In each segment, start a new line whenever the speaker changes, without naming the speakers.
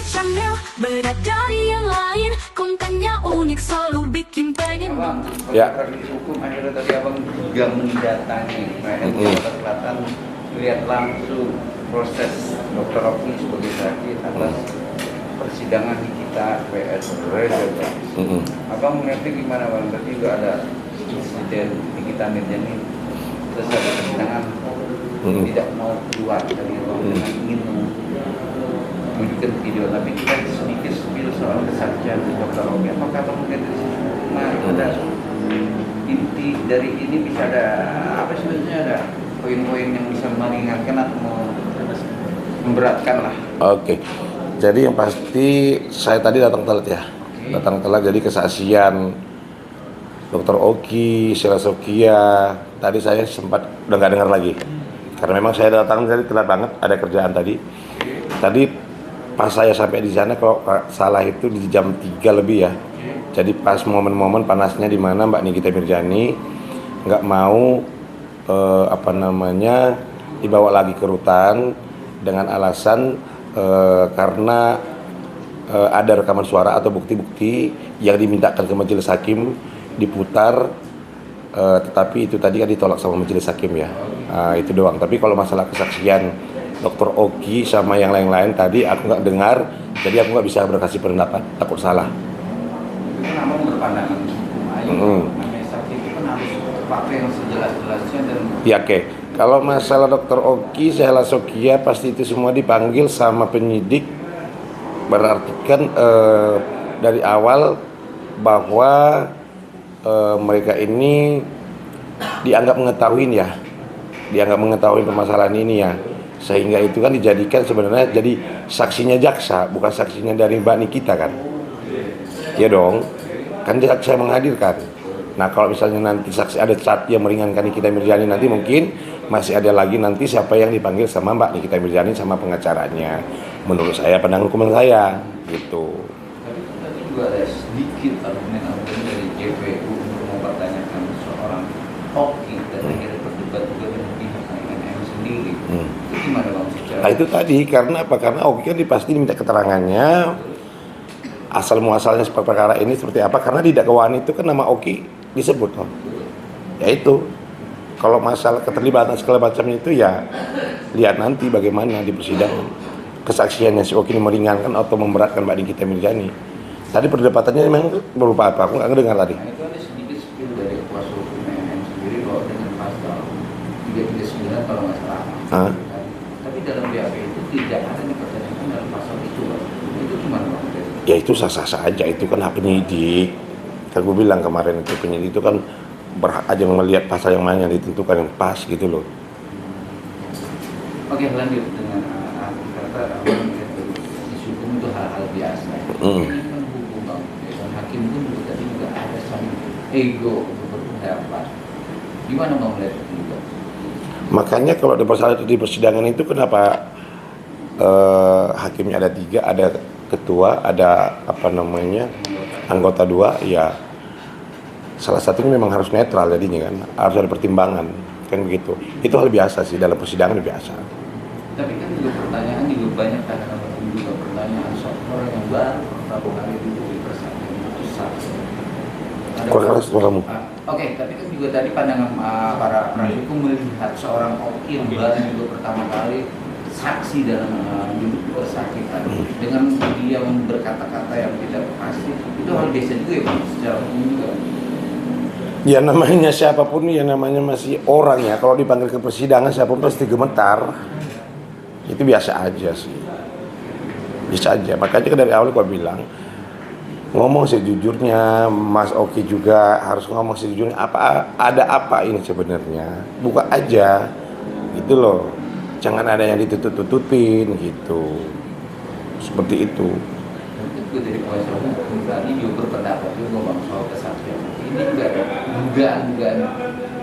Channel, beda dari yang lain, kontennya unik selalu bikin pengen nonton.
Ya.
Praktisi hukum akhirnya tadi abang juga mendatangi PN Jakarta Selatan, lihat langsung proses Dr. Rocky sebagai sakit atas persidangan di kita PS Reservoir. Abang melihatnya gimana bang? Berarti juga ada insiden di kita Mirjani, terus ada persidangan tidak mau keluar dari ruangan, ingin menunjukkan video, tapi kita sedikit spill soal kesaksian Dr. Rocky. Apakah abang melihat dari situ? Nah, ada inti dari ini bisa ada apa sih, sebenarnya ada poin-poin yang bisa meringankan atau memberatkan lah.
Oke. Jadi yang pasti saya tadi datang telat ya. Datang telat, jadi kesaksian Dr. Oki, Sheila Sokia, tadi saya sempat udah nggak dengar lagi. Karena memang saya datang jadi telat banget, ada kerjaan tadi. Tadi pas saya sampai di sana, kalau salah itu di jam 3 lebih ya. Jadi pas momen-momen panasnya di mana Mbak Nikita Mirjani nggak mau dibawa lagi ke rutan dengan alasan karena ada rekaman suara atau bukti-bukti yang dimintakan ke majelis hakim diputar, tetapi itu tadi kan ditolak sama majelis hakim ya. Itu doang. Tapi kalau masalah kesaksian Dr. Oki sama yang lain-lain tadi aku nggak dengar, jadi aku nggak bisa berkasih pendapat, takut salah.
Itu kan abang berpandangan hukum aja. Namanya saksi itu kan harus fakta yang sejelas-jelasnya dan
Ya oke. Kalau masalah Dr. Oki, Sheila Sokia pasti itu semua dipanggil sama penyidik. Berarti kan dari awal bahwa mereka ini dianggap mengetahui permasalahan ini ya, sehingga itu kan dijadikan sebenarnya jadi saksinya jaksa, bukan saksinya dari Mbak Nikita kan, ya dong, kan jaksa yang menghadirkan. Nah kalau misalnya nanti saksi ada saat yang meringankan Nikita Mirjani, nanti mungkin masih ada lagi nanti siapa yang dipanggil sama Mbak Nikita Mirjani sama pengacaranya. Menurut saya, pandangan hukum saya gitu.
tapi tadi juga ada sedikit argumen-argumen dari JPU untuk mempertanyakan seorang Oki dan akhirnya berdebat juga dengan pihak KNM sendiri. Itu gimana bang secara?
Nah itu tadi karena apa? Karena Oki kan pasti diminta keterangannya asal muasalnya perkara ini seperti apa, karena di dakwaan itu kan nama Oki disebut loh. Ya itu. Kalau masalah keterlibatan segala macamnya itu ya lihat nanti bagaimana di persidangan. Kesaksiannya si Oki ini meringankan atau memberatkan Mbak Nikita Mirjani. Tadi perdebatannya memang berupa apa? Aku nggak dengar tadi.
Nah, itu ada sedikit spill dari kuasa hukum KNM sendiri bahwa dengan pasal 339 kalau nggak salah. Tapi dalam BAP itu tidak ada yang dipertanyakan dalam pasal itu, Bang. Itu gimana bang?
Ya itu sah-sah saja, itu kan hak penyidik. Kan gue bilang kemarin itu penyidik itu kan berhak aja melihat pasal yang mana yang ditentukan yang pas gitu loh.
Oke, lanjut dengan kata isu hukum itu hal-hal biasa. Ini kan hukum bang, dan hakim pun juga tadi juga ada saling ego untuk berpendapat. Gimana bang melihat itu juga?
Makanya kalau ada masalah di persidangan itu kenapa hakimnya ada 3, ada ketua, ada anggota 2, ya salah satunya memang harus netral jadinya kan, harus ada pertimbangan kan begitu. Itu hal biasa sih dalam persidangan, biasa.
Tapi kan juga pertanyaan juga banyak, kadang-kadang juga pertanyaan soal yang baru pertama kali duduk di persidangan itu saksi.
Kurang keras suara kamu.
Oke, tapi kan juga tadi pandangan para penasihat hukum melihat seorang Oki yang baru juga pertama kali saksi dalam duduk di persakitan dengan dia berkata-kata yang tidak pasti, itu hal biasa juga ya bang, secara umum juga.
Ya namanya siapapun, ya namanya masih orang ya, kalau dipanggil ke persidangan siapapun pasti gemetar. Itu biasa aja sih, bisa aja. Makanya dari awal gua bilang ngomong sejujurnya, Mas Oki juga harus ngomong sejujurnya, ada apa ini sebenarnya, buka aja gitu loh, jangan ada yang ditutup-tutupin gitu, seperti itu.
Mungkin juga dari kuasa hukum tadi juga berpendapat juga bang soal kesaksian ini juga ada dugaan-dugaan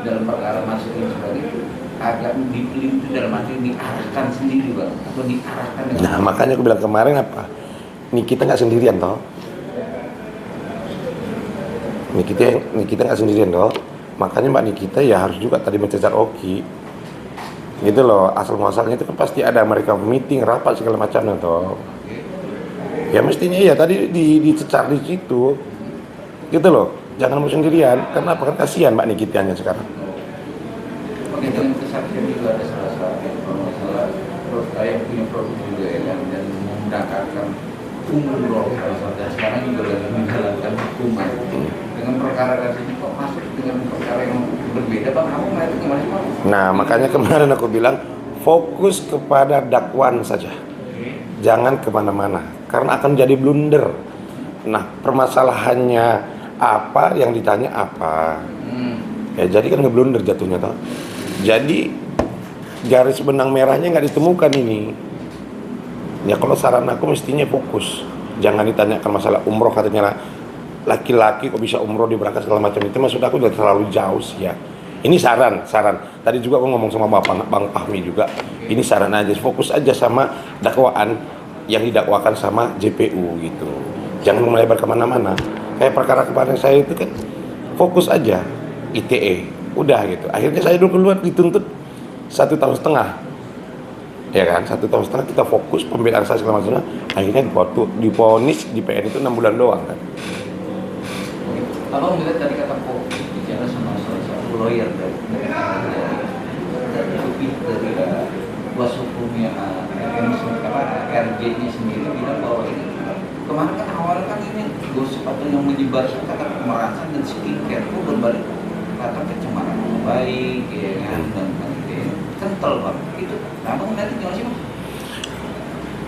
dalam perkara masuk ini sebagai itu agak dipilih itu dalam arti diarahkan sendiri bang, atau diarahkan dengan.
Nah makanya aku bilang kemarin apa, Nikita nggak sendirian toh. Nikita nggak sendirian toh, makanya Mbak Nikita ya harus juga tadi mencecar Oki gitu loh. Asal muasalnya itu kan pasti ada mereka meeting, rapat segala macamnya toh. Ya mestinya ya tadi dicecar di situ, gitu loh. Jangan mau sendirian, karena apa kan kasihan Mbak Nikitianya sekarang.
Oke, dengan kesaksian juga ada salah satu kalau salah terus saya punya produk juga ya kan, dan mendapatkan umroh dan sekarang juga lagi menjalankan hukuman dengan perkara kasus ini kok masuk dengan perkara yang berbeda bang, kamu melihat itu gimana bang?
Nah makanya kemarin aku bilang fokus kepada dakwaan saja, jangan kemana-mana, karena akan jadi blunder. Nah permasalahannya apa, yang ditanya apa, ya jadi kan ngeblunder jatuhnya toh. Jadi garis benang merahnya nggak ditemukan ini. Ya kalau saran aku mestinya fokus, jangan ditanyakan masalah umroh, katanya laki-laki kok bisa umroh diberangkat segala macam, itu maksud aku udah terlalu jauh sih ya. Ini saran. Tadi juga aku ngomong sama Bang Fahmi juga. Ini saran aja, fokus aja sama dakwaan yang didakwakan sama JPU gitu. Jangan melebar kemana-mana. Kayak perkara kemarin saya itu kan fokus aja ITE, udah gitu. Akhirnya saya duluan dituntut 1,5 tahun. Ya kan, 1,5 tahun kita fokus pembelaan saya segala macam. Akhirnya diponis di PN itu 6 bulan doang kan.
Abang melihat tadi kata Kok bicara sama salah satu lawyer dari kuasa hukumnya RJ ini sendiri bilang bahwa ini kemarin kan awalnya kan ini gosip atau yang menyebar kata pemerasan dan skincare itu berbalik kata pencemaran nama baik ya kan, dan kental bang itu. Abang melihat gimana sih bang?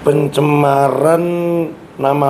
Pencemaran nama